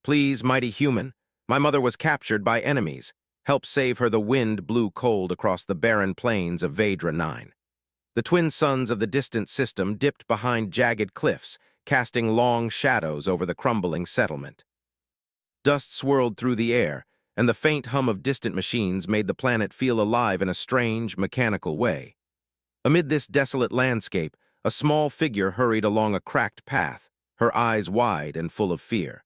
Please, mighty human, my mother was captured by enemies. Help save her. The wind blew cold across the barren plains of Vedra 9. The twin suns of the distant system dipped behind jagged cliffs, casting long shadows over the crumbling settlement. Dust swirled through the air, and the faint hum of distant machines made the planet feel alive in a strange, mechanical way. Amid this desolate landscape, a small figure hurried along a cracked path, her eyes wide and full of fear.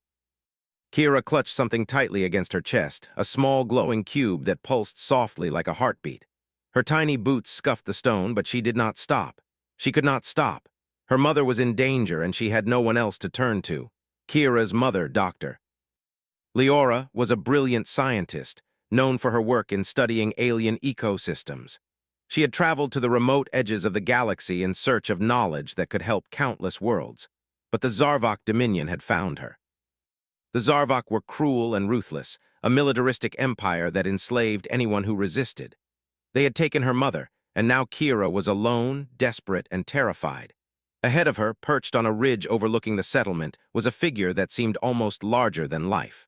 Kira clutched something tightly against her chest, a small glowing cube that pulsed softly like a heartbeat. Her tiny boots scuffed the stone, but she did not stop. She could not stop. Her mother was in danger, and she had no one else to turn to. Kira's mother, Doctor. Leora was a brilliant scientist, known for her work in studying alien ecosystems. She had traveled to the remote edges of the galaxy in search of knowledge that could help countless worlds, but the Zarvok Dominion had found her. The Zarvok were cruel and ruthless, a militaristic empire that enslaved anyone who resisted. They had taken her mother, and now Kira was alone, desperate, and terrified. Ahead of her, perched on a ridge overlooking the settlement, was a figure that seemed almost larger than life.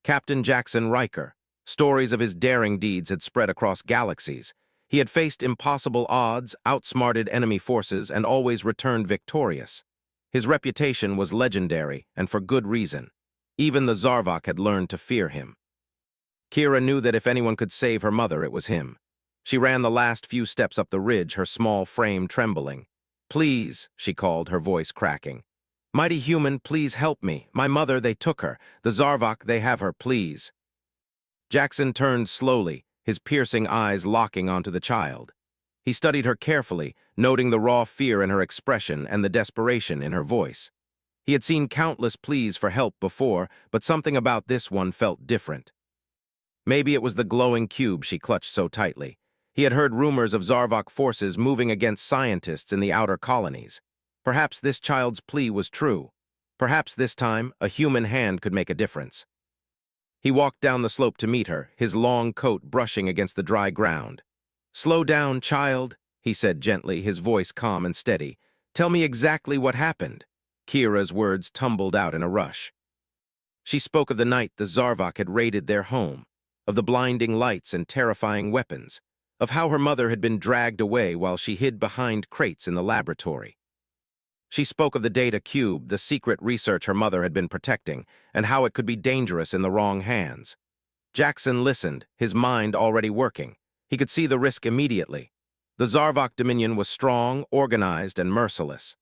Captain Jackson Riker. Stories of his daring deeds had spread across galaxies. He had faced impossible odds, outsmarted enemy forces, and always returned victorious. His reputation was legendary, and for good reason. Even the Zarvok had learned to fear him. Kira knew that if anyone could save her mother, it was him. She ran the last few steps up the ridge, her small frame trembling. "Please," she called, her voice cracking. "Mighty human, please help me. My mother, they took her. The Zarvok, they have her, please." Jackson turned slowly, his piercing eyes locking onto the child. He studied her carefully, noting the raw fear in her expression and the desperation in her voice. He had seen countless pleas for help before, but something about this one felt different. Maybe it was the glowing cube she clutched so tightly. He had heard rumors of Zarvok forces moving against scientists in the outer colonies. Perhaps this child's plea was true. Perhaps this time, a human hand could make a difference. He walked down the slope to meet her, his long coat brushing against the dry ground. "Slow down, child," he said gently, his voice calm and steady. "Tell me exactly what happened." Kira's words tumbled out in a rush. She spoke of the night the Zarvok had raided their home, of the blinding lights and terrifying weapons, of how her mother had been dragged away while she hid behind crates in the laboratory. She spoke of the data cube, the secret research her mother had been protecting, and how it could be dangerous in the wrong hands. Jackson listened, his mind already working. He could see the risk immediately. The Zarvok Dominion was strong, organized, and merciless.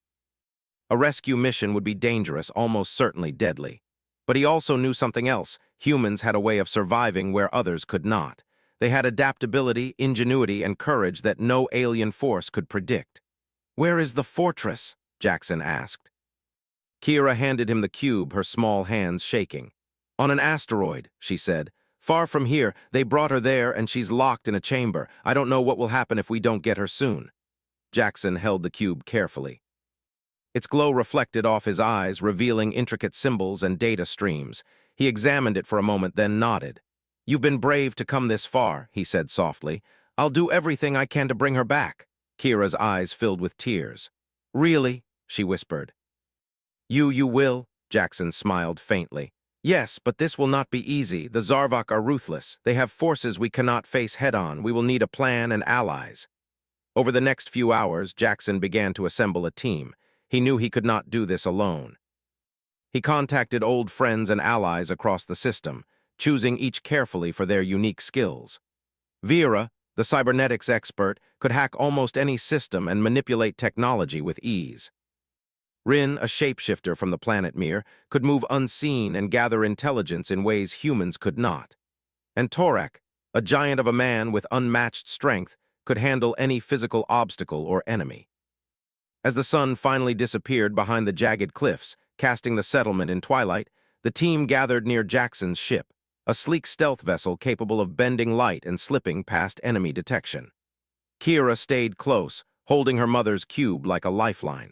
A rescue mission would be dangerous, almost certainly deadly. But he also knew something else. Humans had a way of surviving where others could not. They had adaptability, ingenuity, and courage that no alien force could predict. "Where is the fortress?" Jackson asked. Kira handed him the cube, her small hands shaking. "On an asteroid," she said. "Far from here. They brought her there, and she's locked in a chamber. I don't know what will happen if we don't get her soon." Jackson held the cube carefully. Its glow reflected off his eyes, revealing intricate symbols and data streams. He examined it for a moment, then nodded. "You've been brave to come this far," he said softly. "I'll do everything I can to bring her back." Kira's eyes filled with tears. "Really?" she whispered. You will," Jackson smiled faintly. "Yes, but this will not be easy. The Zarvok are ruthless. They have forces we cannot face head-on. We will need a plan and allies." Over the next few hours, Jackson began to assemble a team. He knew he could not do this alone. He contacted old friends and allies across the system, choosing each carefully for their unique skills. Vera, the cybernetics expert, could hack almost any system and manipulate technology with ease. Rin, a shapeshifter from the planet Mir, could move unseen and gather intelligence in ways humans could not. And Torak, a giant of a man with unmatched strength, could handle any physical obstacle or enemy. As the sun finally disappeared behind the jagged cliffs, casting the settlement in twilight, the team gathered near Jackson's ship, a sleek stealth vessel capable of bending light and slipping past enemy detection. Kira stayed close, holding her mother's cube like a lifeline.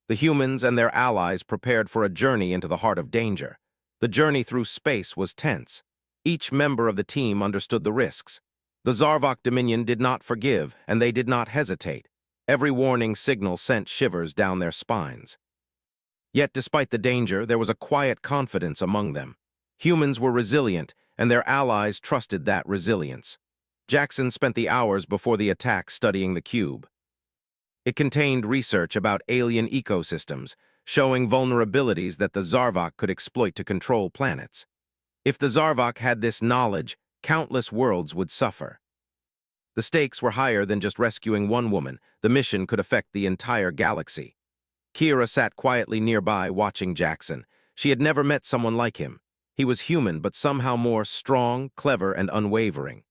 The humans and their allies prepared for a journey into the heart of danger. The journey through space was tense. Each member of the team understood the risks. The Zarvok Dominion did not forgive, and they did not hesitate. Every warning signal sent shivers down their spines. Yet, despite the danger, there was a quiet confidence among them. Humans were resilient, and their allies trusted that resilience. Jackson spent the hours before the attack studying the cube. It contained research about alien ecosystems, showing vulnerabilities that the Zarvok could exploit to control planets. If the Zarvok had this knowledge, countless worlds would suffer. The stakes were higher than just rescuing one woman. The mission could affect the entire galaxy. Kira sat quietly nearby, watching Jackson. She had never met someone like him. He was human, but somehow more strong, clever, and unwavering.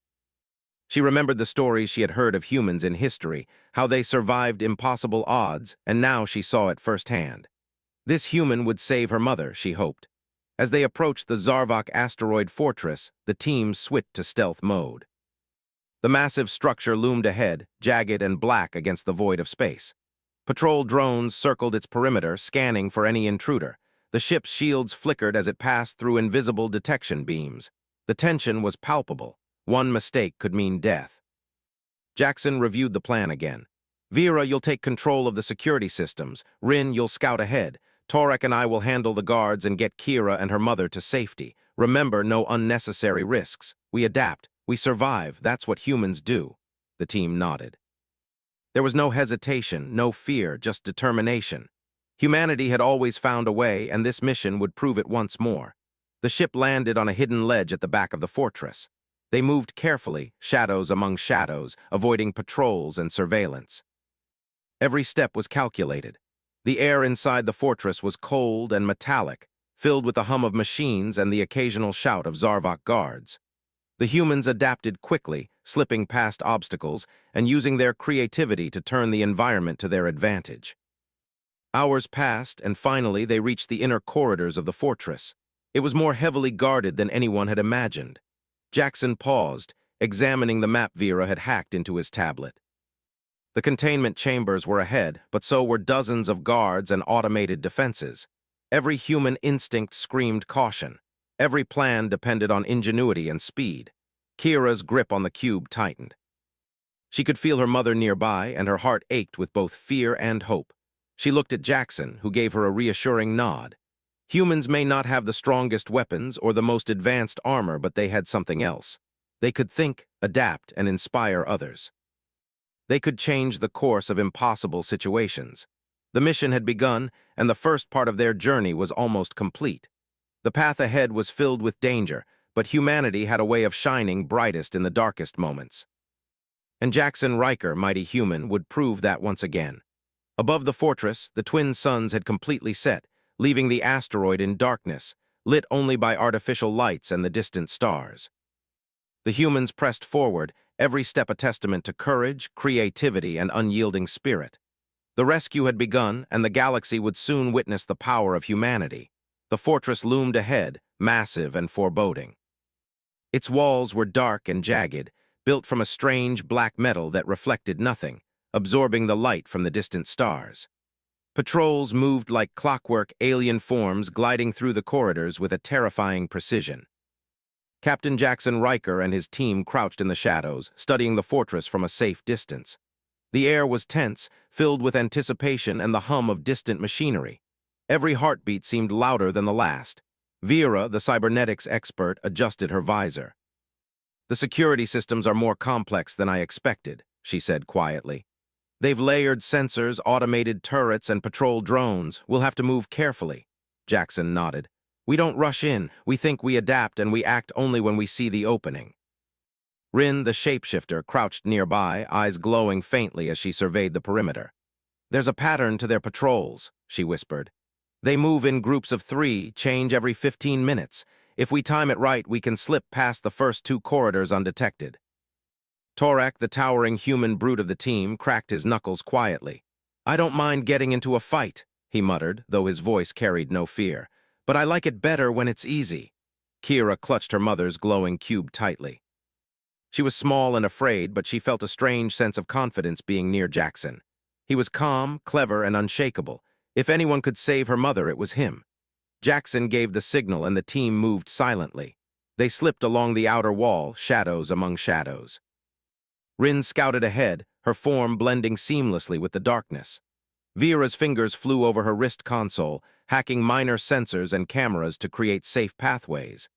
She remembered the stories she had heard of humans in history, how they survived impossible odds, and now she saw it firsthand. This human would save her mother, she hoped. As they approached the Zarvok asteroid fortress, the team switched to stealth mode. The massive structure loomed ahead, jagged and black against the void of space. Patrol drones circled its perimeter, scanning for any intruder. The ship's shields flickered as it passed through invisible detection beams. The tension was palpable. One mistake could mean death. Jackson reviewed the plan again. Vera, you'll take control of the security systems. Rin, you'll scout ahead. Torek and I will handle the guards and get Kira and her mother to safety. Remember, no unnecessary risks. We adapt. We survive. That's what humans do. The team nodded. There was no hesitation, no fear, just determination. Humanity had always found a way, and this mission would prove it once more. The ship landed on a hidden ledge at the back of the fortress. They moved carefully, shadows among shadows, avoiding patrols and surveillance. Every step was calculated. The air inside the fortress was cold and metallic, filled with the hum of machines and the occasional shout of Zarvok guards. The humans adapted quickly, slipping past obstacles and using their creativity to turn the environment to their advantage. Hours passed, and finally they reached the inner corridors of the fortress. It was more heavily guarded than anyone had imagined. Jackson paused, examining the map Vera had hacked into his tablet. The containment chambers were ahead, but so were dozens of guards and automated defenses. Every human instinct screamed caution. Every plan depended on ingenuity and speed. Kira's grip on the cube tightened. She could feel her mother nearby, and her heart ached with both fear and hope. She looked at Jackson, who gave her a reassuring nod. Humans may not have the strongest weapons or the most advanced armor, but they had something else. They could think, adapt, and inspire others. They could change the course of impossible situations. The mission had begun, and the first part of their journey was almost complete. The path ahead was filled with danger, but humanity had a way of shining brightest in the darkest moments. And Jackson Riker, mighty human, would prove that once again. Above the fortress, the twin suns had completely set, leaving the asteroid in darkness, lit only by artificial lights and the distant stars. The humans pressed forward, every step a testament to courage, creativity, and unyielding spirit. The rescue had begun, and the galaxy would soon witness the power of humanity. The fortress loomed ahead, massive and foreboding. Its walls were dark and jagged, built from a strange black metal that reflected nothing, absorbing the light from the distant stars. Patrols moved like clockwork alien forms gliding through the corridors with a terrifying precision. Captain Jackson Riker and his team crouched in the shadows, studying the fortress from a safe distance. The air was tense, filled with anticipation and the hum of distant machinery. Every heartbeat seemed louder than the last. Vera, the cybernetics expert, adjusted her visor. "The security systems are more complex than I expected," she said quietly. "They've layered sensors, automated turrets, and patrol drones. We'll have to move carefully." Jackson nodded. "We don't rush in. We think, we adapt, and we act only when we see the opening." Rin, the shapeshifter, crouched nearby, eyes glowing faintly as she surveyed the perimeter. "There's a pattern to their patrols," she whispered. "They move in groups of 3, change every 15 minutes. If we time it right, we can slip past the first 2 corridors undetected." Torek, the towering human brute of the team, cracked his knuckles quietly. "I don't mind getting into a fight," he muttered, though his voice carried no fear. "But I like it better when it's easy." Kira clutched her mother's glowing cube tightly. She was small and afraid, but she felt a strange sense of confidence being near Jackson. He was calm, clever, and unshakable. If anyone could save her mother, it was him. Jackson gave the signal, and the team moved silently. They slipped along the outer wall, shadows among shadows. Rin scouted ahead, her form blending seamlessly with the darkness. Vera's fingers flew over her wrist console, hacking minor sensors and cameras to create safe pathways.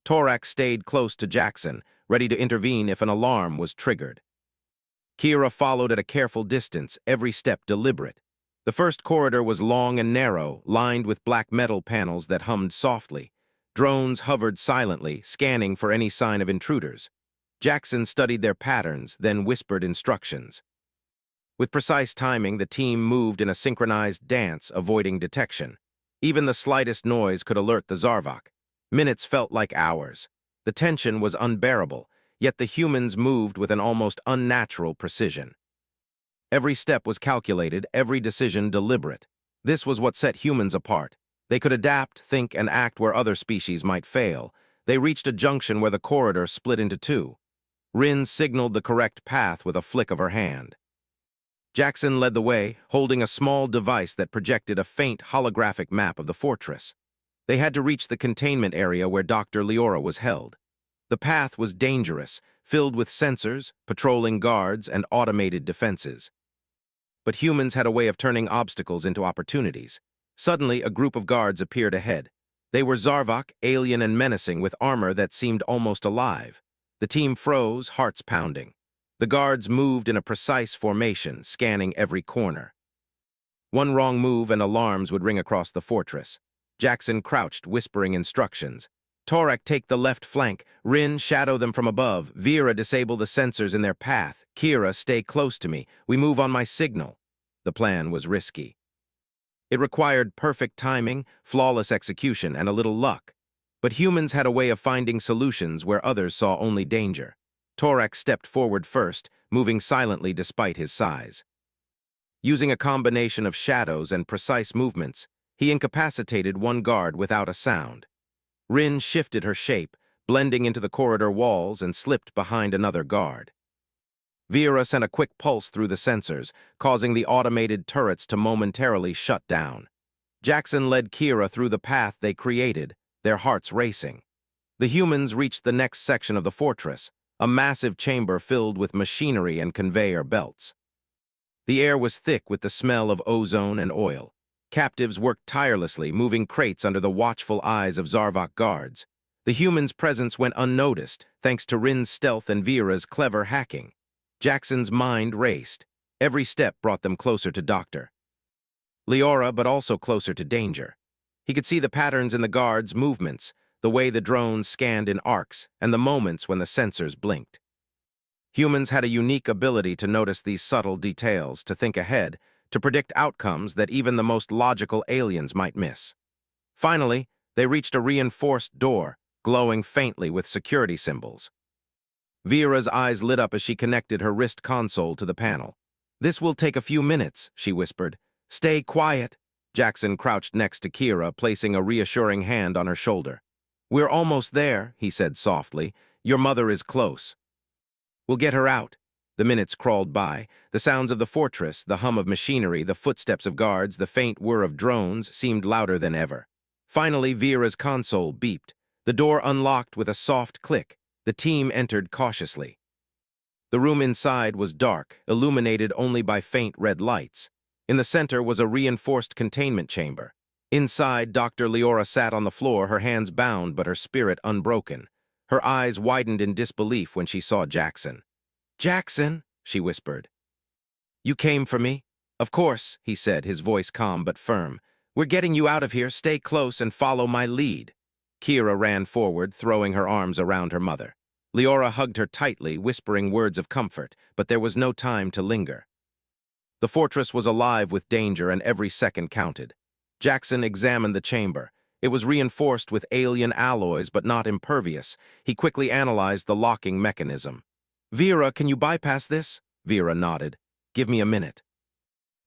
Torak stayed close to Jackson, ready to intervene if an alarm was triggered. Kira followed at a careful distance, every step deliberate. The first corridor was long and narrow, lined with black metal panels that hummed softly. Drones hovered silently, scanning for any sign of intruders. Jackson studied their patterns, then whispered instructions. With precise timing, the team moved in a synchronized dance, avoiding detection. Even the slightest noise could alert the Zarvok. Minutes felt like hours. The tension was unbearable, yet the humans moved with an almost unnatural precision. Every step was calculated, every decision deliberate. This was what set humans apart. They could adapt, think, and act where other species might fail. They reached a junction where the corridor split into two. Rin signaled the correct path with a flick of her hand. Jackson led the way, holding a small device that projected a faint holographic map of the fortress. They had to reach the containment area where Dr. Leora was held. The path was dangerous, filled with sensors, patrolling guards, and automated defenses. But humans had a way of turning obstacles into opportunities. Suddenly, a group of guards appeared ahead. They were Zarvok, alien and menacing, with armor that seemed almost alive. The team froze, hearts pounding. The guards moved in a precise formation, scanning every corner. One wrong move and alarms would ring across the fortress. Jackson crouched, whispering instructions. Torak, take the left flank. Rin, shadow them from above. Vera, disable the sensors in their path. Kira, stay close to me. We move on my signal. The plan was risky. It required perfect timing, flawless execution, and a little luck. But humans had a way of finding solutions where others saw only danger. Torak stepped forward first, moving silently despite his size. Using a combination of shadows and precise movements, he incapacitated one guard without a sound. Rin shifted her shape, blending into the corridor walls, and slipped behind another guard. Vera sent a quick pulse through the sensors, causing the automated turrets to momentarily shut down. Jackson led Kira through the path they created, their hearts racing. The humans reached the next section of the fortress, a massive chamber filled with machinery and conveyor belts. The air was thick with the smell of ozone and oil. Captives worked tirelessly, moving crates under the watchful eyes of Zarvok guards. The humans' presence went unnoticed, thanks to Rin's stealth and Vera's clever hacking. Jackson's mind raced. Every step brought them closer to Dr. Leora, but also closer to danger. He could see the patterns in the guards' movements, the way the drones scanned in arcs, and the moments when the sensors blinked. Humans had a unique ability to notice these subtle details, to think ahead, to predict outcomes that even the most logical aliens might miss. Finally, they reached a reinforced door, glowing faintly with security symbols. Vera's eyes lit up as she connected her wrist console to the panel. "This will take a few minutes," she whispered. "Stay quiet." Jackson crouched next to Kira, placing a reassuring hand on her shoulder. "We're almost there," he said softly. "Your mother is close." "We'll get her out." The minutes crawled by. The sounds of the fortress, the hum of machinery, the footsteps of guards, the faint whir of drones seemed louder than ever. Finally, Vera's console beeped. The door unlocked with a soft click. The team entered cautiously. The room inside was dark, illuminated only by faint red lights. In the center was a reinforced containment chamber. Inside, Dr. Leora sat on the floor, her hands bound but her spirit unbroken. Her eyes widened in disbelief when she saw Jackson. "Jackson," she whispered. "You came for me?" "Of course," he said, his voice calm but firm. "We're getting you out of here. Stay close and follow my lead." Kira ran forward, throwing her arms around her mother. Leora hugged her tightly, whispering words of comfort, but there was no time to linger. The fortress was alive with danger, and every second counted. Jackson examined the chamber. It was reinforced with alien alloys, but not impervious. He quickly analyzed the locking mechanism. "Vera, can you bypass this?" Vera nodded. "Give me a minute.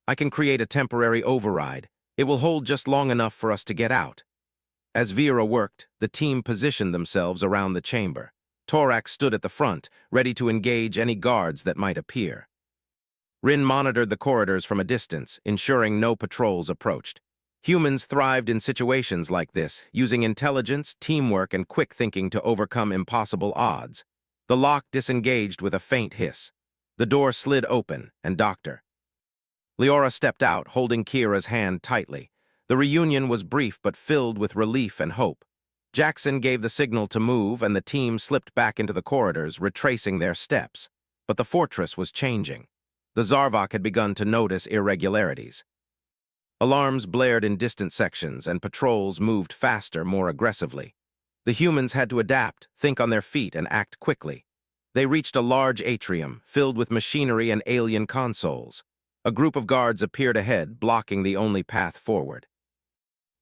I can create a temporary override. It will hold just long enough for us to get out." As Vera worked, the team positioned themselves around the chamber. Torak stood at the front, ready to engage any guards that might appear. Rin monitored the corridors from a distance, ensuring no patrols approached. Humans thrived in situations like this, using intelligence, teamwork, and quick thinking to overcome impossible odds. The lock disengaged with a faint hiss. The door slid open, and Dr. Leora stepped out, holding Kira's hand tightly. The reunion was brief but filled with relief and hope. Jackson gave the signal to move, and the team slipped back into the corridors, retracing their steps. But the fortress was changing. The Zarvok had begun to notice irregularities. Alarms blared in distant sections, and patrols moved faster, more aggressively. The humans had to adapt, think on their feet, and act quickly. They reached a large atrium, filled with machinery and alien consoles. A group of guards appeared ahead, blocking the only path forward.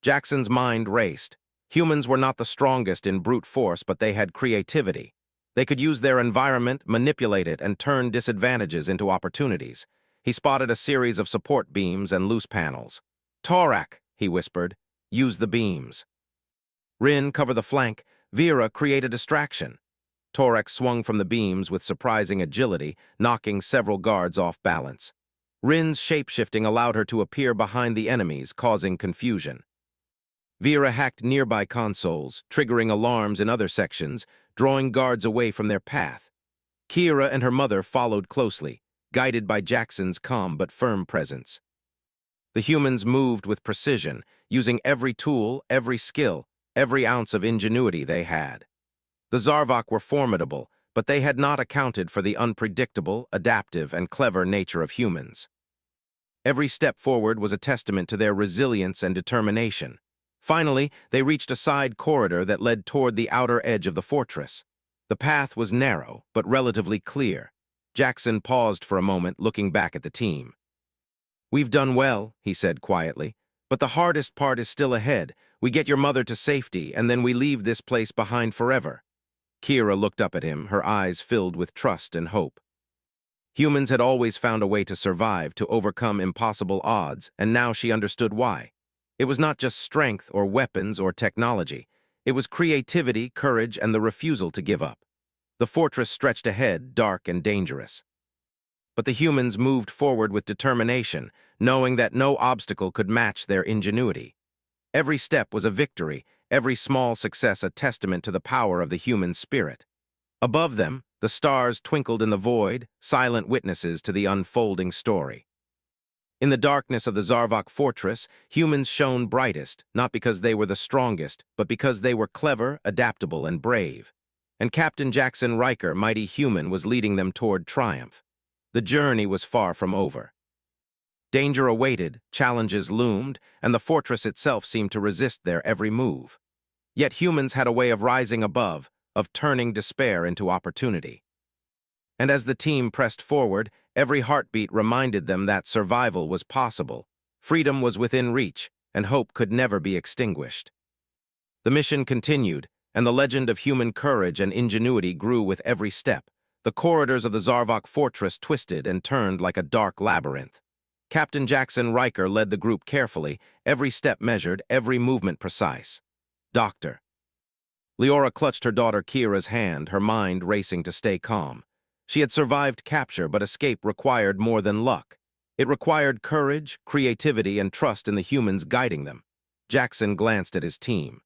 Jackson's mind raced. Humans were not the strongest in brute force, but they had creativity. They could use their environment, manipulate it, and turn disadvantages into opportunities. He spotted a series of support beams and loose panels. "Torak," he whispered. "Use the beams." Rin, cover the flank. Vera, create a distraction. Torak swung from the beams with surprising agility, knocking several guards off balance. Rin's shape-shifting allowed her to appear behind the enemies, causing confusion. Vera hacked nearby consoles, triggering alarms in other sections, drawing guards away from their path. Kira and her mother followed closely, guided by Jackson's calm but firm presence. The humans moved with precision, using every tool, every skill, every ounce of ingenuity they had. The Zarvok were formidable, but they had not accounted for the unpredictable, adaptive, and clever nature of humans. Every step forward was a testament to their resilience and determination. Finally, they reached a side corridor that led toward the outer edge of the fortress. The path was narrow, but relatively clear. Jackson paused for a moment, looking back at the team. "We've done well," he said quietly, "but the hardest part is still ahead. We get your mother to safety, and then we leave this place behind forever." Kira looked up at him, her eyes filled with trust and hope. Humans had always found a way to survive, to overcome impossible odds, and now she understood why. It was not just strength or weapons or technology. It was creativity, courage, and the refusal to give up. The fortress stretched ahead, dark and dangerous. But the humans moved forward with determination, knowing that no obstacle could match their ingenuity. Every step was a victory, every small success a testament to the power of the human spirit. Above them, the stars twinkled in the void, silent witnesses to the unfolding story. In the darkness of the Zarvok fortress, humans shone brightest, not because they were the strongest, but because they were clever, adaptable, and brave. And Captain Jackson Riker, mighty human, was leading them toward triumph. The journey was far from over. Danger awaited, challenges loomed, and the fortress itself seemed to resist their every move. Yet humans had a way of rising above, of turning despair into opportunity. And as the team pressed forward, every heartbeat reminded them that survival was possible, freedom was within reach, and hope could never be extinguished. The mission continued, and the legend of human courage and ingenuity grew with every step. The corridors of the Zarvok fortress twisted and turned like a dark labyrinth. Captain Jackson Riker led the group carefully, every step measured, every movement precise. "Doctor." Leora clutched her daughter Kira's hand, her mind racing to stay calm. She had survived capture, but escape required more than luck. It required courage, creativity, and trust in the humans guiding them. Jackson glanced at his team.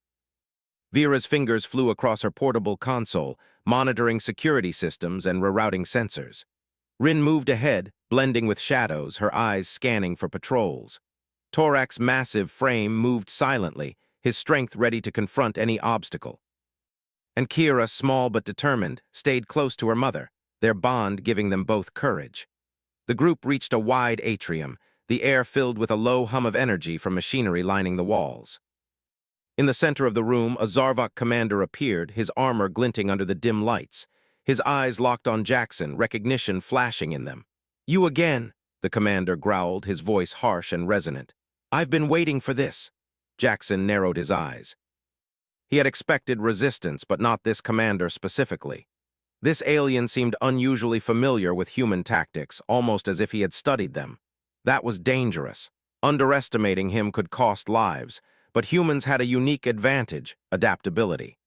Vera's fingers flew across her portable console, monitoring security systems and rerouting sensors. Rin moved ahead, blending with shadows, her eyes scanning for patrols. Torak's massive frame moved silently, his strength ready to confront any obstacle. And Kira, small but determined, stayed close to her mother, their bond giving them both courage. The group reached a wide atrium, the air filled with a low hum of energy from machinery lining the walls. In the center of the room, a Zarvok commander appeared, his armor glinting under the dim lights. His eyes locked on Jackson, recognition flashing in them. "You again," the commander growled, his voice harsh and resonant. "I've been waiting for this." Jackson narrowed his eyes. He had expected resistance, but not this commander specifically. This alien seemed unusually familiar with human tactics, almost as if he had studied them. That was dangerous. Underestimating him could cost lives, but humans had a unique advantage: adaptability.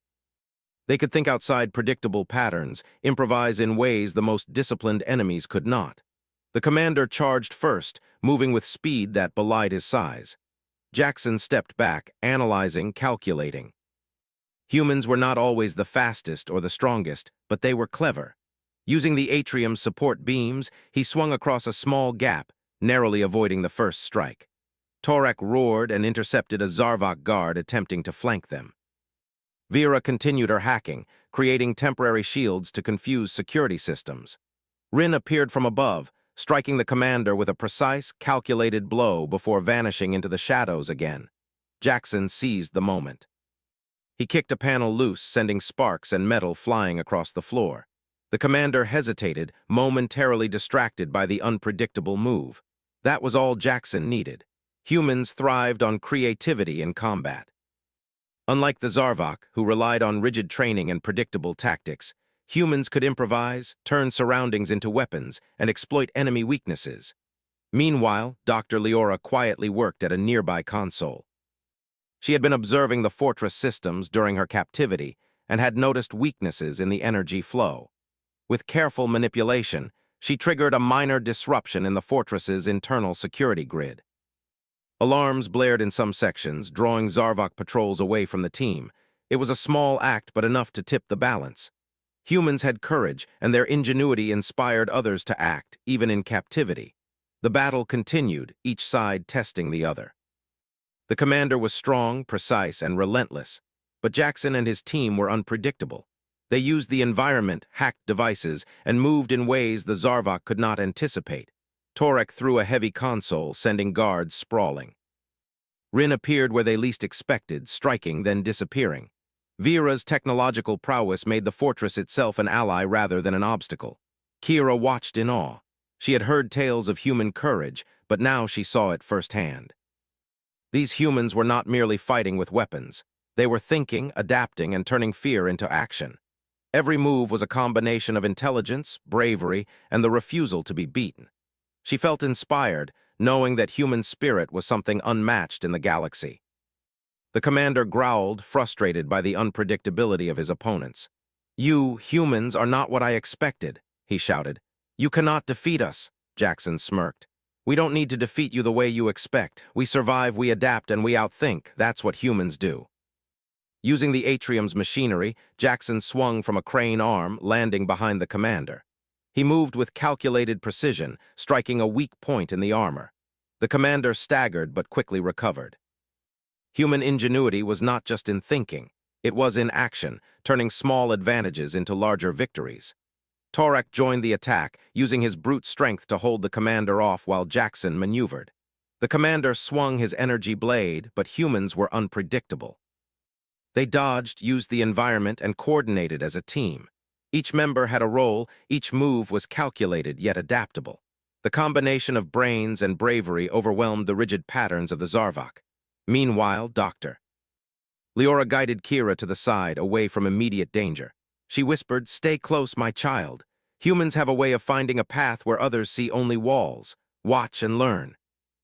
They could think outside predictable patterns, improvise in ways the most disciplined enemies could not. The commander charged first, moving with speed that belied his size. Jackson stepped back, analyzing, calculating. Humans were not always the fastest or the strongest, but they were clever. Using the atrium's support beams, he swung across a small gap, narrowly avoiding the first strike. Torek roared and intercepted a Zarvok guard attempting to flank them. Vera continued her hacking, creating temporary shields to confuse security systems. Rin appeared from above, striking the commander with a precise, calculated blow before vanishing into the shadows again. Jackson seized the moment. He kicked a panel loose, sending sparks and metal flying across the floor. The commander hesitated, momentarily distracted by the unpredictable move. That was all Jackson needed. Humans thrived on creativity in combat. Unlike the Zarvok, who relied on rigid training and predictable tactics, humans could improvise, turn surroundings into weapons, and exploit enemy weaknesses. Meanwhile, Dr. Leora quietly worked at a nearby console. She had been observing the fortress systems during her captivity and had noticed weaknesses in the energy flow. With careful manipulation, she triggered a minor disruption in the fortress's internal security grid. Alarms blared in some sections, drawing Zarvok patrols away from the team. It was a small act, but enough to tip the balance. Humans had courage, and their ingenuity inspired others to act, even in captivity. The battle continued, each side testing the other. The commander was strong, precise, and relentless, but Jackson and his team were unpredictable. They used the environment, hacked devices, and moved in ways the Zarvok could not anticipate. Torek threw a heavy console, sending guards sprawling. Rin appeared where they least expected, striking, then disappearing. Vera's technological prowess made the fortress itself an ally rather than an obstacle. Kira watched in awe. She had heard tales of human courage, but now she saw it firsthand. These humans were not merely fighting with weapons. They were thinking, adapting, and turning fear into action. Every move was a combination of intelligence, bravery, and the refusal to be beaten. She felt inspired, knowing that human spirit was something unmatched in the galaxy. The commander growled, frustrated by the unpredictability of his opponents. "You, humans, are not what I expected," he shouted. "You cannot defeat us," Jackson smirked. "We don't need to defeat you the way you expect. We survive, we adapt, and we outthink. That's what humans do." Using the atrium's machinery, Jackson swung from a crane arm, landing behind the commander. He moved with calculated precision, striking a weak point in the armor. The commander staggered but quickly recovered. Human ingenuity was not just in thinking. It was in action, turning small advantages into larger victories. Torek joined the attack, using his brute strength to hold the commander off while Jackson maneuvered. The commander swung his energy blade, but humans were unpredictable. They dodged, used the environment, and coordinated as a team. Each member had a role, each move was calculated yet adaptable. The combination of brains and bravery overwhelmed the rigid patterns of the Zarvok. Meanwhile, Dr. Leora guided Kira to the side, away from immediate danger. She whispered, "Stay close, my child. Humans have a way of finding a path where others see only walls. Watch and learn."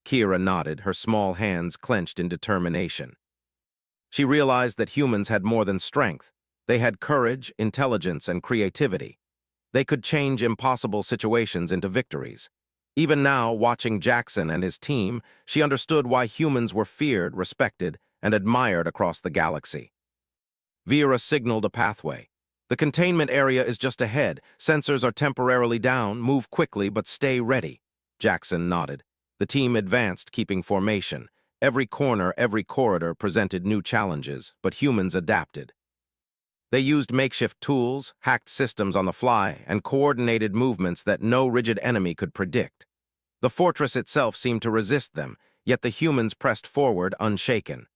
Kira nodded, her small hands clenched in determination. She realized that humans had more than strength. They had courage, intelligence, and creativity. They could change impossible situations into victories. Even now, watching Jackson and his team, she understood why humans were feared, respected, and admired across the galaxy. Vera signaled a pathway. "The containment area is just ahead. Sensors are temporarily down. Move quickly, but stay ready." Jackson nodded. The team advanced, keeping formation. Every corner, every corridor presented new challenges, but humans adapted. They used makeshift tools, hacked systems on the fly, and coordinated movements that no rigid enemy could predict. The fortress itself seemed to resist them, yet the humans pressed forward unshaken.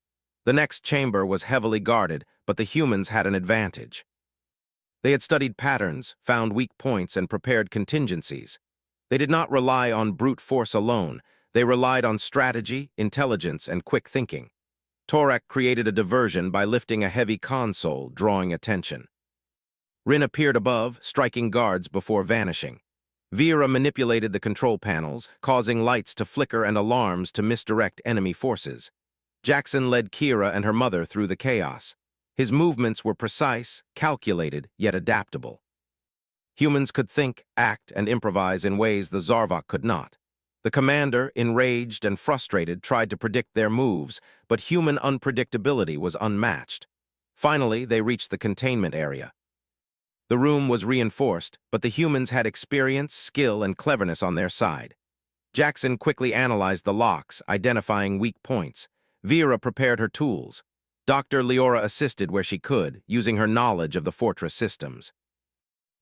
The next chamber was heavily guarded, but the humans had an advantage. They had studied patterns, found weak points, and prepared contingencies. They did not rely on brute force alone. They relied on strategy, intelligence, and quick thinking. Torek created a diversion by lifting a heavy console, drawing attention. Rin appeared above, striking guards before vanishing. Vera manipulated the control panels, causing lights to flicker and alarms to misdirect enemy forces. Jackson led Kira and her mother through the chaos. His movements were precise, calculated, yet adaptable. Humans could think, act, and improvise in ways the Zarvok could not. The commander, enraged and frustrated, tried to predict their moves, but human unpredictability was unmatched. Finally, they reached the containment area. The room was reinforced, but the humans had experience, skill, and cleverness on their side. Jackson quickly analyzed the locks, identifying weak points. Vera prepared her tools. Dr. Leora assisted where she could, using her knowledge of the fortress systems.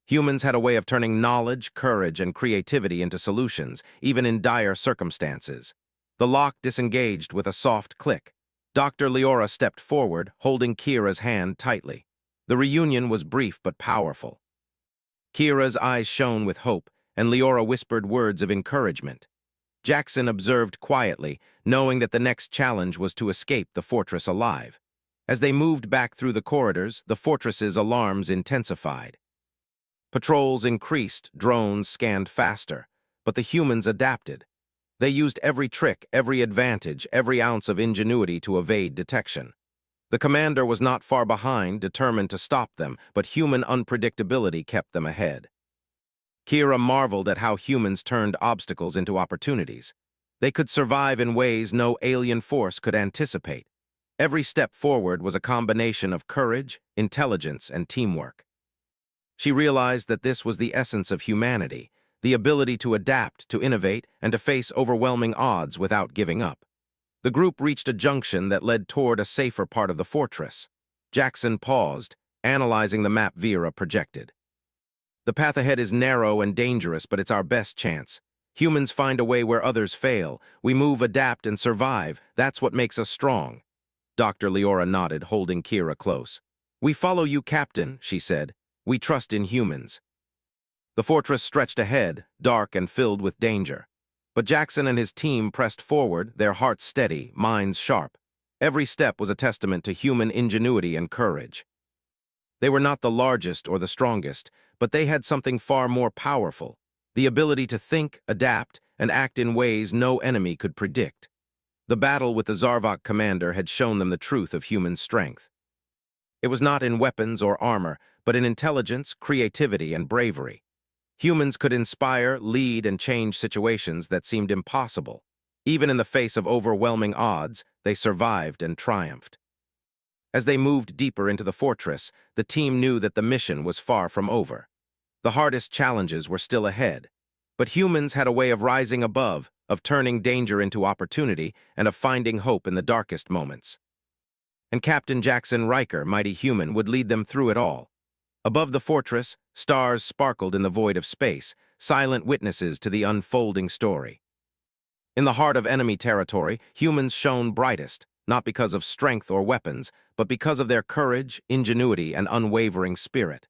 Humans had a way of turning knowledge, courage, and creativity into solutions, even in dire circumstances. The lock disengaged with a soft click. Dr. Leora stepped forward, holding Kira's hand tightly. The reunion was brief but powerful. Kira's eyes shone with hope, and Leora whispered words of encouragement. Jackson observed quietly, knowing that the next challenge was to escape the fortress alive. As they moved back through the corridors, the fortress's alarms intensified. Patrols increased, drones scanned faster, but the humans adapted. They used every trick, every advantage, every ounce of ingenuity to evade detection. The commander was not far behind, determined to stop them, but human unpredictability kept them ahead. Kira marveled at how humans turned obstacles into opportunities. They could survive in ways no alien force could anticipate. Every step forward was a combination of courage, intelligence, and teamwork. She realized that this was the essence of humanity, the ability to adapt, to innovate, and to face overwhelming odds without giving up. The group reached a junction that led toward a safer part of the fortress. Jackson paused, analyzing the map Vera projected. The path ahead is narrow and dangerous, but it's our best chance. Humans find a way where others fail. We move, adapt, and survive. That's what makes us strong. Dr. Leora nodded, holding Kira close. We follow you, Captain, she said. We trust in humans. The fortress stretched ahead, dark and filled with danger. But Jackson and his team pressed forward, their hearts steady, minds sharp. Every step was a testament to human ingenuity and courage. They were not the largest or the strongest, but they had something far more powerful, the ability to think, adapt, and act in ways no enemy could predict. The battle with the Zarvok commander had shown them the truth of human strength. It was not in weapons or armor, but in intelligence, creativity, and bravery. Humans could inspire, lead, and change situations that seemed impossible. Even in the face of overwhelming odds, they survived and triumphed. As they moved deeper into the fortress, the team knew that the mission was far from over. The hardest challenges were still ahead. But humans had a way of rising above, of turning danger into opportunity, and of finding hope in the darkest moments. And Captain Jackson Riker, mighty human, would lead them through it all. Above the fortress, stars sparkled in the void of space, silent witnesses to the unfolding story. In the heart of enemy territory, humans shone brightest, not because of strength or weapons, but because of their courage, ingenuity, and unwavering spirit.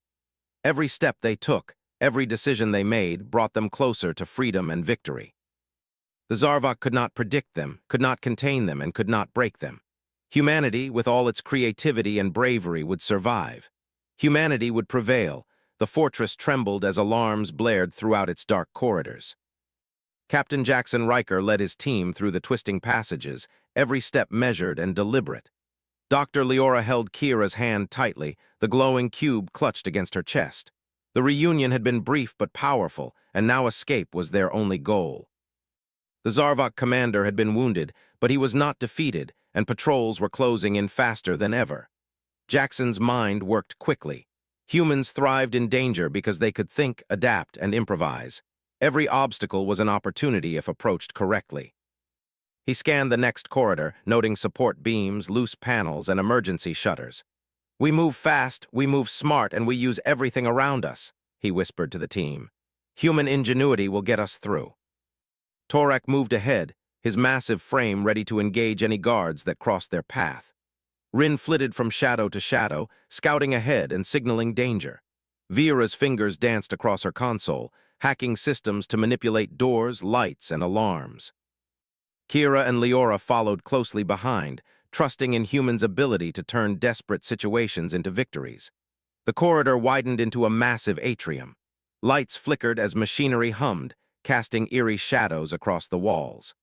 Every step they took, every decision they made, brought them closer to freedom and victory. The Zarvok could not predict them, could not contain them, and could not break them. Humanity, with all its creativity and bravery, would survive. Humanity would prevail. The fortress trembled as alarms blared throughout its dark corridors. Captain Jackson Riker led his team through the twisting passages, every step measured and deliberate. Dr. Leora held Kira's hand tightly, the glowing cube clutched against her chest. The reunion had been brief but powerful, and now escape was their only goal. The Zarvok commander had been wounded, but he was not defeated, and patrols were closing in faster than ever. Jackson's mind worked quickly. Humans thrived in danger because they could think, adapt, and improvise. Every obstacle was an opportunity if approached correctly. He scanned the next corridor, noting support beams, loose panels, and emergency shutters. We move fast, we move smart, and we use everything around us, he whispered to the team. Human ingenuity will get us through. Torak moved ahead, his massive frame ready to engage any guards that crossed their path. Rin flitted from shadow to shadow, scouting ahead and signaling danger. Vera's fingers danced across her console, hacking systems to manipulate doors, lights, and alarms. Kira and Leora followed closely behind, trusting in humans' ability to turn desperate situations into victories. The corridor widened into a massive atrium. Lights flickered as machinery hummed, casting eerie shadows across the walls.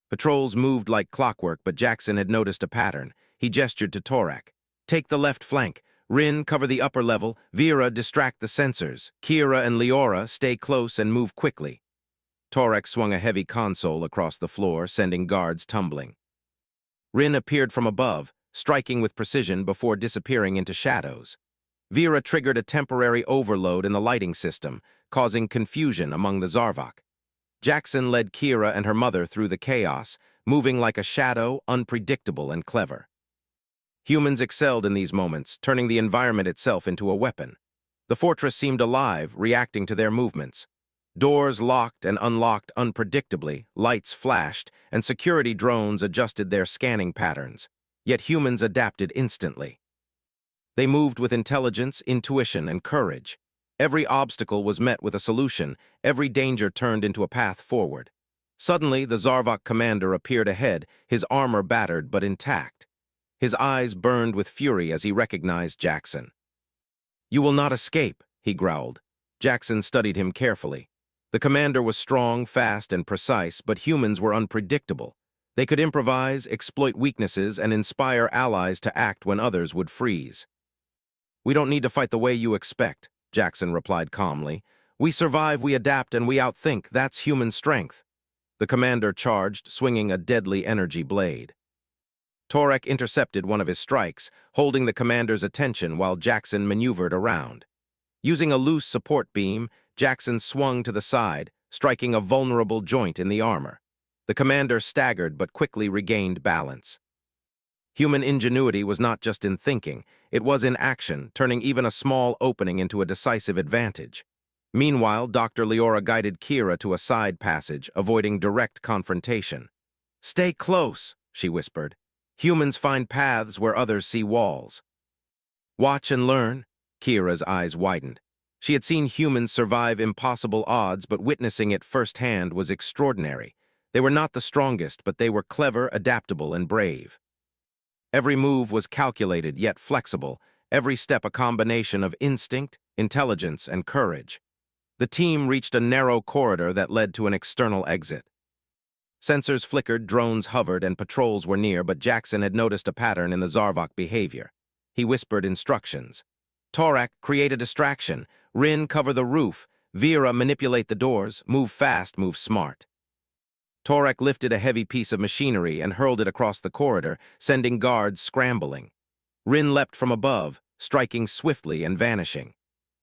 Patrols moved like clockwork, but Jackson had noticed a pattern. He gestured to Torak. Take the left flank. Rin, cover the upper level. Vera, distract the sensors. Kira and Leora, stay close and move quickly. Torak swung a heavy console across the floor, sending guards tumbling. Rin appeared from above, striking with precision before disappearing into shadows. Vera triggered a temporary overload in the lighting system, causing confusion among the Zarvok. Jackson led Kira and her mother through the chaos, moving like a shadow, unpredictable and clever. Humans excelled in these moments, turning the environment itself into a weapon. The fortress seemed alive, reacting to their movements. Doors locked and unlocked unpredictably, lights flashed, and security drones adjusted their scanning patterns. Yet humans adapted instantly. They moved with intelligence, intuition, and courage. Every obstacle was met with a solution, every danger turned into a path forward. Suddenly, the Zarvok commander appeared ahead, his armor battered but intact. His eyes burned with fury as he recognized Jackson. "You will not escape," he growled. Jackson studied him carefully. The commander was strong, fast, and precise, but humans were unpredictable. They could improvise, exploit weaknesses, and inspire allies to act when others would freeze. "We don't need to fight the way you expect," Jackson replied calmly. "We survive, we adapt, and we outthink. That's human strength." The commander charged, swinging a deadly energy blade. Torek intercepted one of his strikes, holding the commander's attention while Jackson maneuvered around. Using a loose support beam, Jackson swung to the side, striking a vulnerable joint in the armor. The commander staggered but quickly regained balance. Human ingenuity was not just in thinking, it was in action, turning even a small opening into a decisive advantage. Meanwhile, Dr. Leora guided Kira to a side passage, avoiding direct confrontation. "Stay close," she whispered. "Humans find paths where others see walls." "Watch and learn." Kira's eyes widened. She had seen humans survive impossible odds, but witnessing it firsthand was extraordinary. They were not the strongest, but they were clever, adaptable, and brave. Every move was calculated yet flexible, every step a combination of instinct, intelligence, and courage. The team reached a narrow corridor that led to an external exit. Sensors flickered, drones hovered, and patrols were near, but Jackson had noticed a pattern in the Zarvok behavior. He whispered instructions. "Torak, create a distraction. Rin, cover the roof. Vera, manipulate the doors. Move fast, move smart." Torak lifted a heavy piece of machinery and hurled it across the corridor, sending guards scrambling. Rin leapt from above, striking swiftly and vanishing.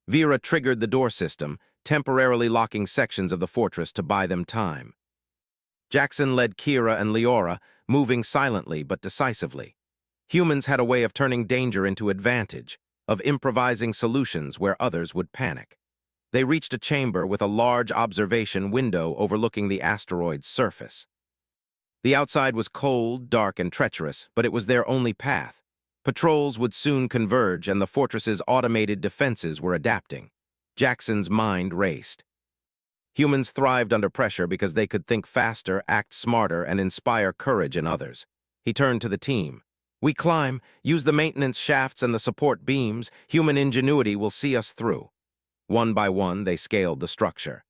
Vera triggered the door system, temporarily locking sections of the fortress to buy them time. Jackson led Kira and Leora, moving silently but decisively. Humans had a way of turning danger into advantage, of improvising solutions where others would panic. They reached a chamber with a large observation window overlooking the asteroid's surface. The outside was cold, dark, and treacherous, but it was their only path. Patrols would soon converge, and the fortress's automated defenses were adapting. Jackson's mind raced. Humans thrived under pressure because they could think faster, act smarter, and inspire courage in others. He turned to the team. "We climb, use the maintenance shafts and the support beams. Human ingenuity will see us through." One by one, they scaled the structure.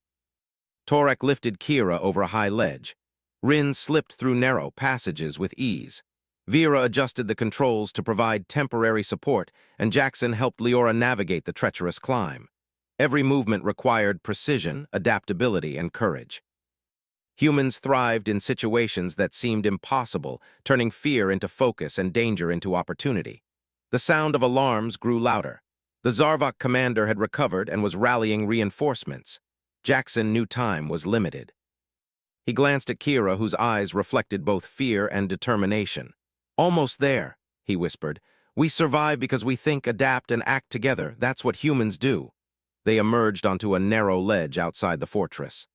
Torek lifted Kira over a high ledge. Rin slipped through narrow passages with ease. Vera adjusted the controls to provide temporary support, and Jackson helped Leora navigate the treacherous climb. Every movement required precision, adaptability, and courage. Humans thrived in situations that seemed impossible, turning fear into focus and danger into opportunity. The sound of alarms grew louder. The Zarvok commander had recovered and was rallying reinforcements. Jackson knew time was limited. He glanced at Kira, whose eyes reflected both fear and determination. "Almost there," he whispered. "We survive because we think, adapt, and act together. That's what humans do." They emerged onto a narrow ledge outside the fortress.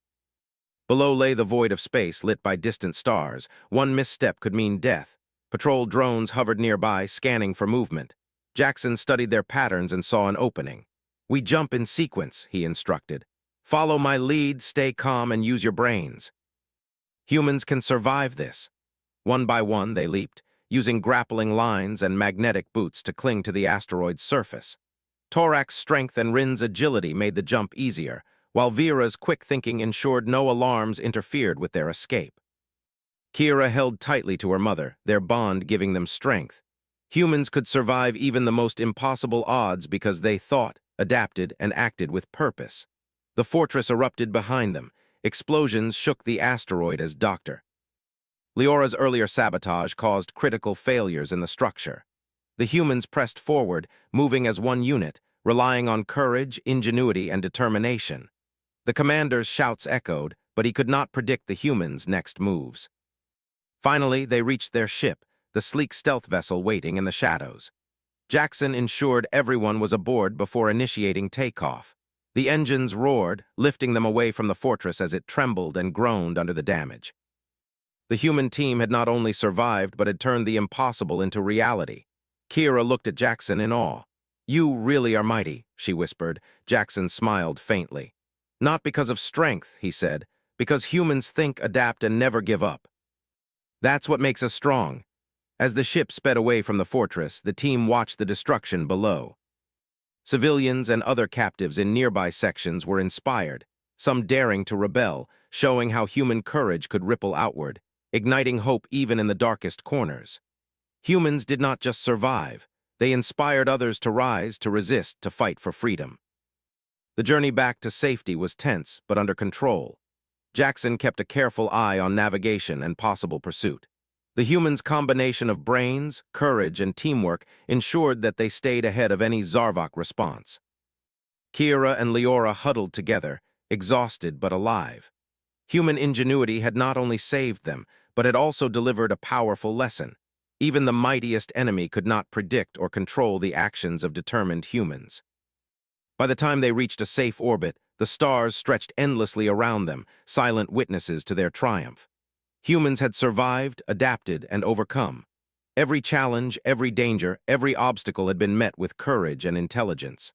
Below lay the void of space lit by distant stars. One misstep could mean death. Patrol drones hovered nearby, scanning for movement. Jackson studied their patterns and saw an opening. "We jump in sequence," he instructed. "Follow my lead, stay calm, and use your brains." Humans can survive this. One by one, they leaped, using grappling lines and magnetic boots to cling to the asteroid's surface. Torak's strength and Rin's agility made the jump easier, while Vera's quick thinking ensured no alarms interfered with their escape. Kira held tightly to her mother, their bond giving them strength. Humans could survive even the most impossible odds because they thought, adapted, and acted with purpose. The fortress erupted behind them. Explosions shook the asteroid as Dr. Leora's earlier sabotage caused critical failures in the structure. The humans pressed forward, moving as one unit, relying on courage, ingenuity, and determination. The commander's shouts echoed, but he could not predict the humans' next moves. Finally, they reached their ship, the sleek stealth vessel waiting in the shadows. Jackson ensured everyone was aboard before initiating takeoff. The engines roared, lifting them away from the fortress as it trembled and groaned under the damage. The human team had not only survived but had turned the impossible into reality. Kira looked at Jackson in awe. "You really are mighty," she whispered. Jackson smiled faintly. "Not because of strength," he said, "because humans think, adapt, and never give up. That's what makes us strong." As the ship sped away from the fortress, the team watched the destruction below. Civilians and other captives in nearby sections were inspired, some daring to rebel, showing how human courage could ripple outward, igniting hope even in the darkest corners. Humans did not just survive, they inspired others to rise, to resist, to fight for freedom. The journey back to safety was tense but under control. Jackson kept a careful eye on navigation and possible pursuit. The humans' combination of brains, courage, and teamwork ensured that they stayed ahead of any Zarvok response. Kira and Leora huddled together, exhausted but alive. Human ingenuity had not only saved them, but had also delivered a powerful lesson. Even the mightiest enemy could not predict or control the actions of determined humans. By the time they reached a safe orbit, the stars stretched endlessly around them, silent witnesses to their triumph. Humans had survived, adapted, and overcome. Every challenge, every danger, every obstacle had been met with courage and intelligence.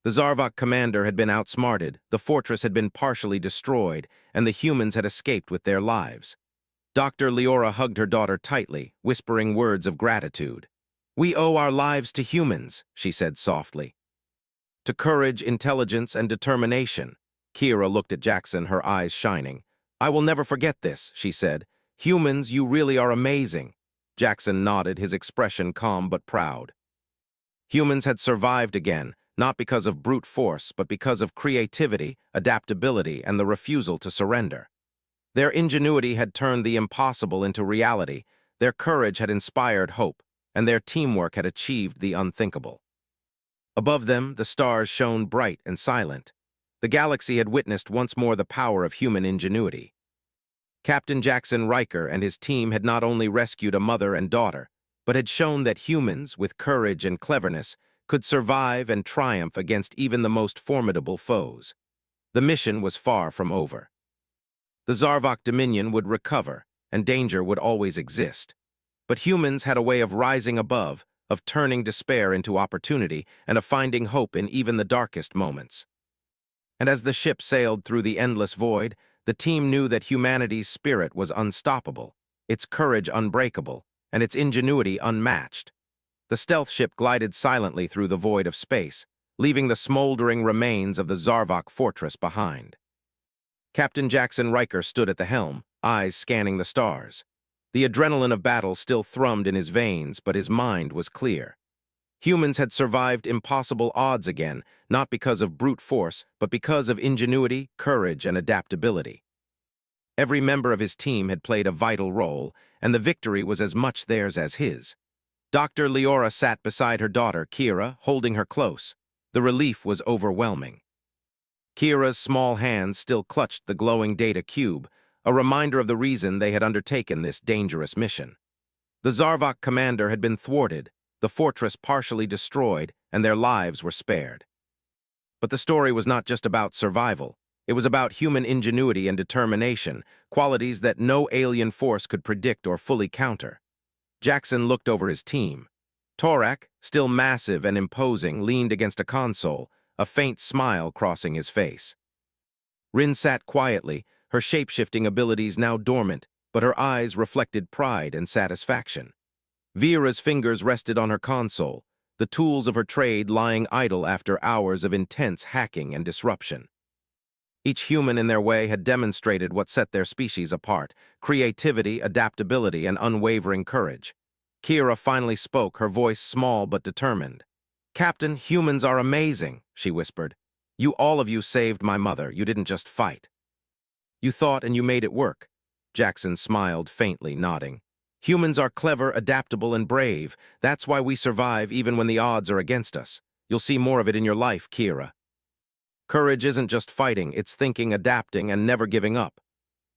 The Zarvok commander had been outsmarted, the fortress had been partially destroyed, and the humans had escaped with their lives. Dr. Leora hugged her daughter tightly, whispering words of gratitude. "We owe our lives to humans," she said softly. "To courage, intelligence, and determination." Kira looked at Jackson, her eyes shining. "I will never forget this," she said. "Humans, you really are amazing." Jackson nodded, his expression calm but proud. Humans had survived again, not because of brute force, but because of creativity, adaptability, and the refusal to surrender. Their ingenuity had turned the impossible into reality, their courage had inspired hope, and their teamwork had achieved the unthinkable. Above them, the stars shone bright and silent. The galaxy had witnessed once more the power of human ingenuity. Captain Jackson Riker and his team had not only rescued a mother and daughter, but had shown that humans, with courage and cleverness, could survive and triumph against even the most formidable foes. The mission was far from over. The Zarvok Dominion would recover, and danger would always exist. But humans had a way of rising above, of turning despair into opportunity, and of finding hope in even the darkest moments. And as the ship sailed through the endless void, the team knew that humanity's spirit was unstoppable, its courage unbreakable, and its ingenuity unmatched. The stealth ship glided silently through the void of space, leaving the smoldering remains of the Zarvok fortress behind. Captain Jackson Riker stood at the helm, eyes scanning the stars. The adrenaline of battle still thrummed in his veins, but his mind was clear. Humans had survived impossible odds again, not because of brute force, but because of ingenuity, courage, and adaptability. Every member of his team had played a vital role, and the victory was as much theirs as his. Dr. Leora sat beside her daughter, Kira, holding her close. The relief was overwhelming. Kira's small hands still clutched the glowing data cube, a reminder of the reason they had undertaken this dangerous mission. The Zarvok commander had been thwarted, the fortress partially destroyed, and their lives were spared. But the story was not just about survival. It was about human ingenuity and determination, qualities that no alien force could predict or fully counter. Jackson looked over his team. Torak, still massive and imposing, leaned against a console, a faint smile crossing his face. Rin sat quietly, her shape-shifting abilities now dormant, but her eyes reflected pride and satisfaction. Vera's fingers rested on her console, the tools of her trade lying idle after hours of intense hacking and disruption. Each human in their way had demonstrated what set their species apart: creativity, adaptability, and unwavering courage. Kira finally spoke, her voice small but determined. "Captain, humans are amazing," she whispered. All of you saved my mother. You didn't just fight. You thought and you made it work." Jackson smiled faintly, nodding. "Humans are clever, adaptable, and brave. That's why we survive even when the odds are against us. You'll see more of it in your life, Kira." Courage isn't just fighting, it's thinking, adapting, and never giving up.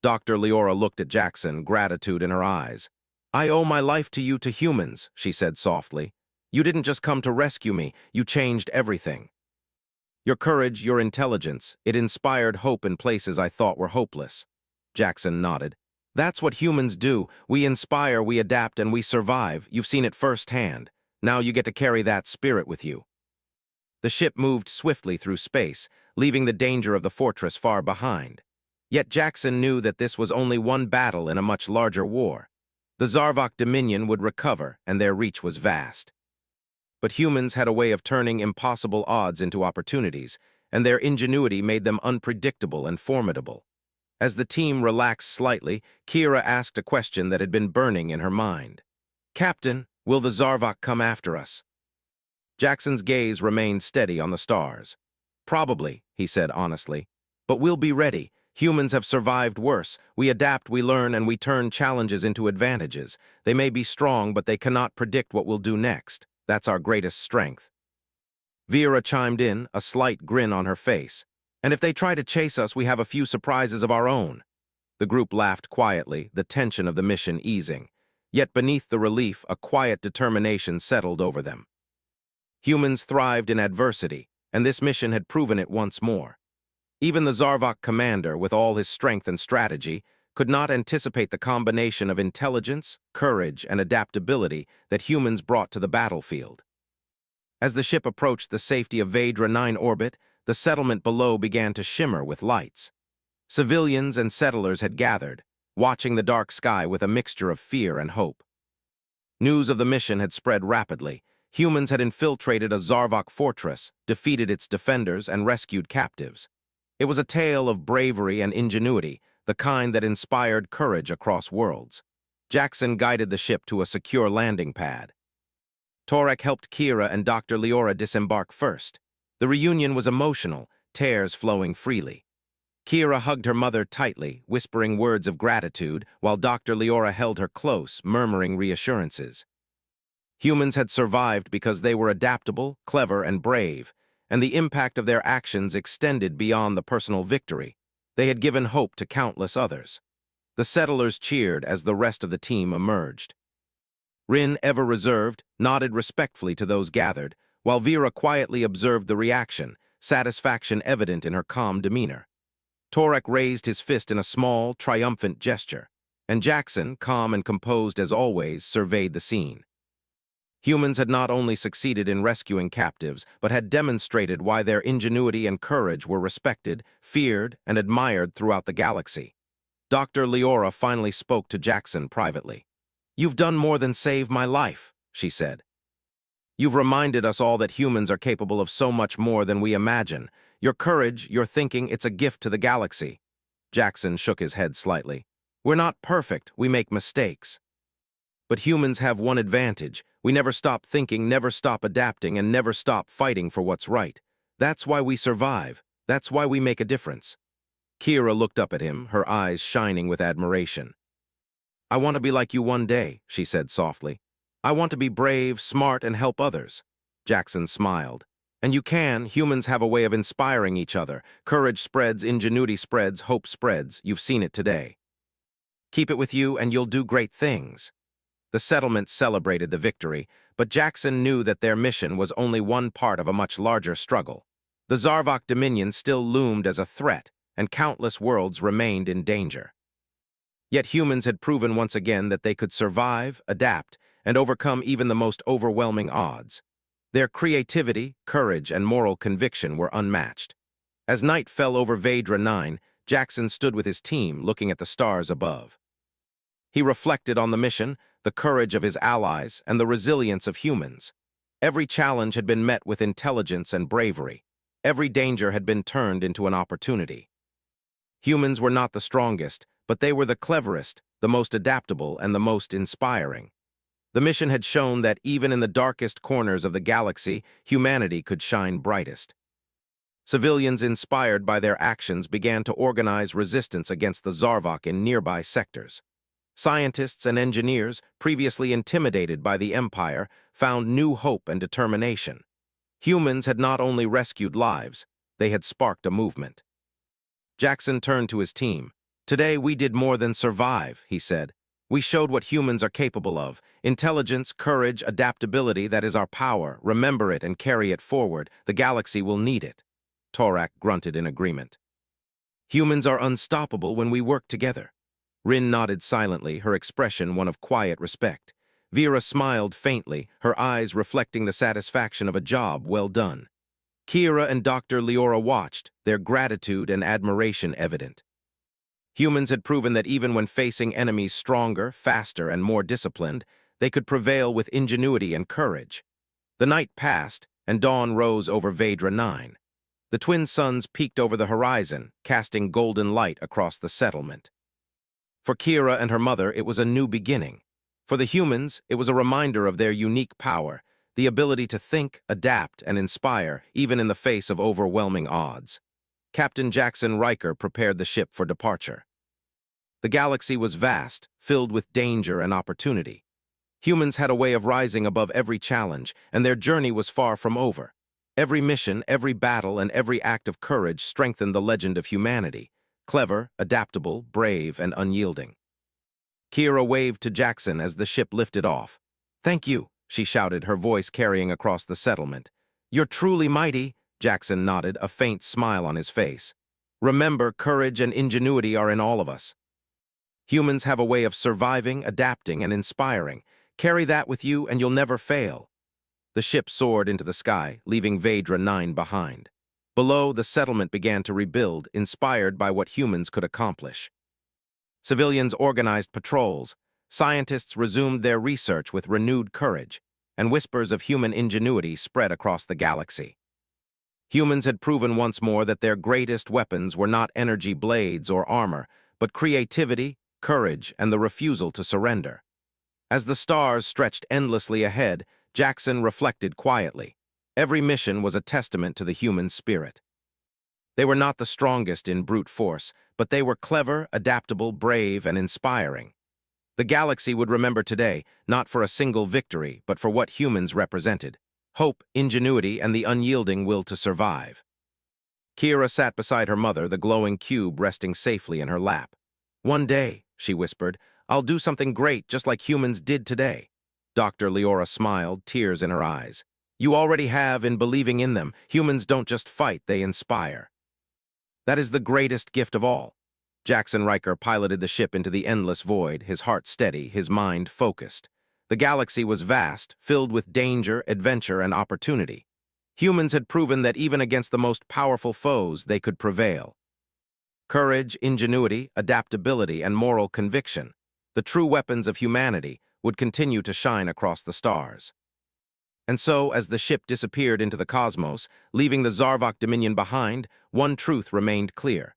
Dr. Leora looked at Jackson, gratitude in her eyes. I owe my life to you, to humans, she said softly. You didn't just come to rescue me, you changed everything. Your courage, your intelligence, it inspired hope in places I thought were hopeless. Jackson nodded. That's what humans do. We inspire, we adapt, and we survive. You've seen it firsthand. Now you get to carry that spirit with you. The ship moved swiftly through space, leaving the danger of the fortress far behind. Yet Jackson knew that this was only one battle in a much larger war. The Zarvok Dominion would recover, and their reach was vast. But humans had a way of turning impossible odds into opportunities, and their ingenuity made them unpredictable and formidable. As the team relaxed slightly, Kira asked a question that had been burning in her mind. Captain, will the Zarvok come after us? Jackson's gaze remained steady on the stars. Probably, he said honestly. But we'll be ready. Humans have survived worse. We adapt, we learn, and we turn challenges into advantages. They may be strong, but they cannot predict what we'll do next. That's our greatest strength. Vera chimed in, a slight grin on her face. And if they try to chase us, we have a few surprises of our own. The group laughed quietly, the tension of the mission easing. Yet beneath the relief, a quiet determination settled over them. Humans thrived in adversity, and this mission had proven it once more. Even the Zarvok commander, with all his strength and strategy, could not anticipate the combination of intelligence, courage, and adaptability that humans brought to the battlefield. As the ship approached the safety of Vedra 9 orbit, the settlement below began to shimmer with lights. Civilians and settlers had gathered, watching the dark sky with a mixture of fear and hope. News of the mission had spread rapidly. Humans had infiltrated a Zarvok fortress, defeated its defenders, and rescued captives. It was a tale of bravery and ingenuity, the kind that inspired courage across worlds. Jackson guided the ship to a secure landing pad. Torek helped Kira and Dr. Leora disembark first. The reunion was emotional, tears flowing freely. Kira hugged her mother tightly, whispering words of gratitude, while Dr. Leora held her close, murmuring reassurances. Humans had survived because they were adaptable, clever, and brave, and the impact of their actions extended beyond the personal victory. They had given hope to countless others. The settlers cheered as the rest of the team emerged. Rin, ever reserved, nodded respectfully to those gathered, while Vera quietly observed the reaction, satisfaction evident in her calm demeanor. Torek raised his fist in a small, triumphant gesture, and Jackson, calm and composed as always, surveyed the scene. Humans had not only succeeded in rescuing captives, but had demonstrated why their ingenuity and courage were respected, feared, and admired throughout the galaxy. Dr. Leora finally spoke to Jackson privately. "You've done more than save my life," she said. "You've reminded us all that humans are capable of so much more than we imagine. Your courage, your thinking, it's a gift to the galaxy." Jackson shook his head slightly. "We're not perfect, we make mistakes. But humans have one advantage. We never stop thinking, never stop adapting, and never stop fighting for what's right. That's why we survive. That's why we make a difference." Kira looked up at him, her eyes shining with admiration. "I want to be like you one day," she said softly. "I want to be brave, smart, and help others." Jackson smiled. "And you can. Humans have a way of inspiring each other. Courage spreads, ingenuity spreads, hope spreads. You've seen it today. Keep it with you, and you'll do great things." The settlement celebrated the victory, but Jackson knew that their mission was only one part of a much larger struggle. The Zarvok Dominion still loomed as a threat, and countless worlds remained in danger. Yet humans had proven once again that they could survive, adapt, and overcome even the most overwhelming odds. Their creativity, courage, and moral conviction were unmatched. As night fell over Vedra 9, Jackson stood with his team, looking at the stars above. He reflected on the mission, the courage of his allies, and the resilience of humans. Every challenge had been met with intelligence and bravery. Every danger had been turned into an opportunity. Humans were not the strongest, but they were the cleverest, the most adaptable, and the most inspiring. The mission had shown that even in the darkest corners of the galaxy, humanity could shine brightest. Civilians inspired by their actions began to organize resistance against the Zarvok in nearby sectors. Scientists and engineers, previously intimidated by the Empire, found new hope and determination. Humans had not only rescued lives, They had sparked a movement. Jackson turned to his team. "Today we did more than survive," he said. "We showed what humans are capable of. Intelligence, courage, adaptability, that is our power. Remember it and carry it forward. The galaxy will need it." Torak grunted in agreement. "Humans are unstoppable when we work together." Rin nodded silently, her expression one of quiet respect. Vera smiled faintly, her eyes reflecting the satisfaction of a job well done. Kira and Dr. Leora watched, their gratitude and admiration evident. Humans had proven that even when facing enemies stronger, faster, and more disciplined, they could prevail with ingenuity and courage. The night passed, and dawn rose over Vedra 9. The twin suns peeked over the horizon, casting golden light across the settlement. For Kira and her mother, it was a new beginning. For the humans, it was a reminder of their unique power, the ability to think, adapt, and inspire, even in the face of overwhelming odds. Captain Jackson Riker prepared the ship for departure. The galaxy was vast, filled with danger and opportunity. Humans had a way of rising above every challenge, and their journey was far from over. Every mission, every battle, and every act of courage strengthened the legend of humanity. Clever, adaptable, brave, and unyielding. Kira waved to Jackson as the ship lifted off. "Thank you," she shouted, her voice carrying across the settlement. "You're truly mighty," Jackson nodded, a faint smile on his face. "Remember, courage and ingenuity are in all of us. Humans have a way of surviving, adapting, and inspiring. Carry that with you and you'll never fail." The ship soared into the sky, leaving Vedra 9 behind. Below, the settlement began to rebuild, inspired by what humans could accomplish. Civilians organized patrols, scientists resumed their research with renewed courage, and whispers of human ingenuity spread across the galaxy. Humans had proven once more that their greatest weapons were not energy blades or armor, but creativity, courage, and the refusal to surrender. As the stars stretched endlessly ahead, Jackson reflected quietly. Every mission was a testament to the human spirit. They were not the strongest in brute force, but they were clever, adaptable, brave, and inspiring. The galaxy would remember today, not for a single victory, but for what humans represented: hope, ingenuity, and the unyielding will to survive. Kira sat beside her mother, the glowing cube resting safely in her lap. "One day," she whispered, "I'll do something great just like humans did today." Dr. Leora smiled, tears in her eyes. "You already have in believing in them. Humans don't just fight, they inspire." That is the greatest gift of all. Jackson Riker piloted the ship into the endless void, his heart steady, his mind focused. The galaxy was vast, filled with danger, adventure, and opportunity. Humans had proven that even against the most powerful foes, they could prevail. Courage, ingenuity, adaptability, and moral conviction, the true weapons of humanity, would continue to shine across the stars. And so, as the ship disappeared into the cosmos, leaving the Zarvok Dominion behind, one truth remained clear.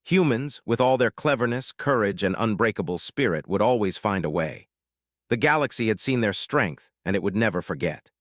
Humans, with all their cleverness, courage, and unbreakable spirit, would always find a way. The galaxy had seen their strength, and it would never forget.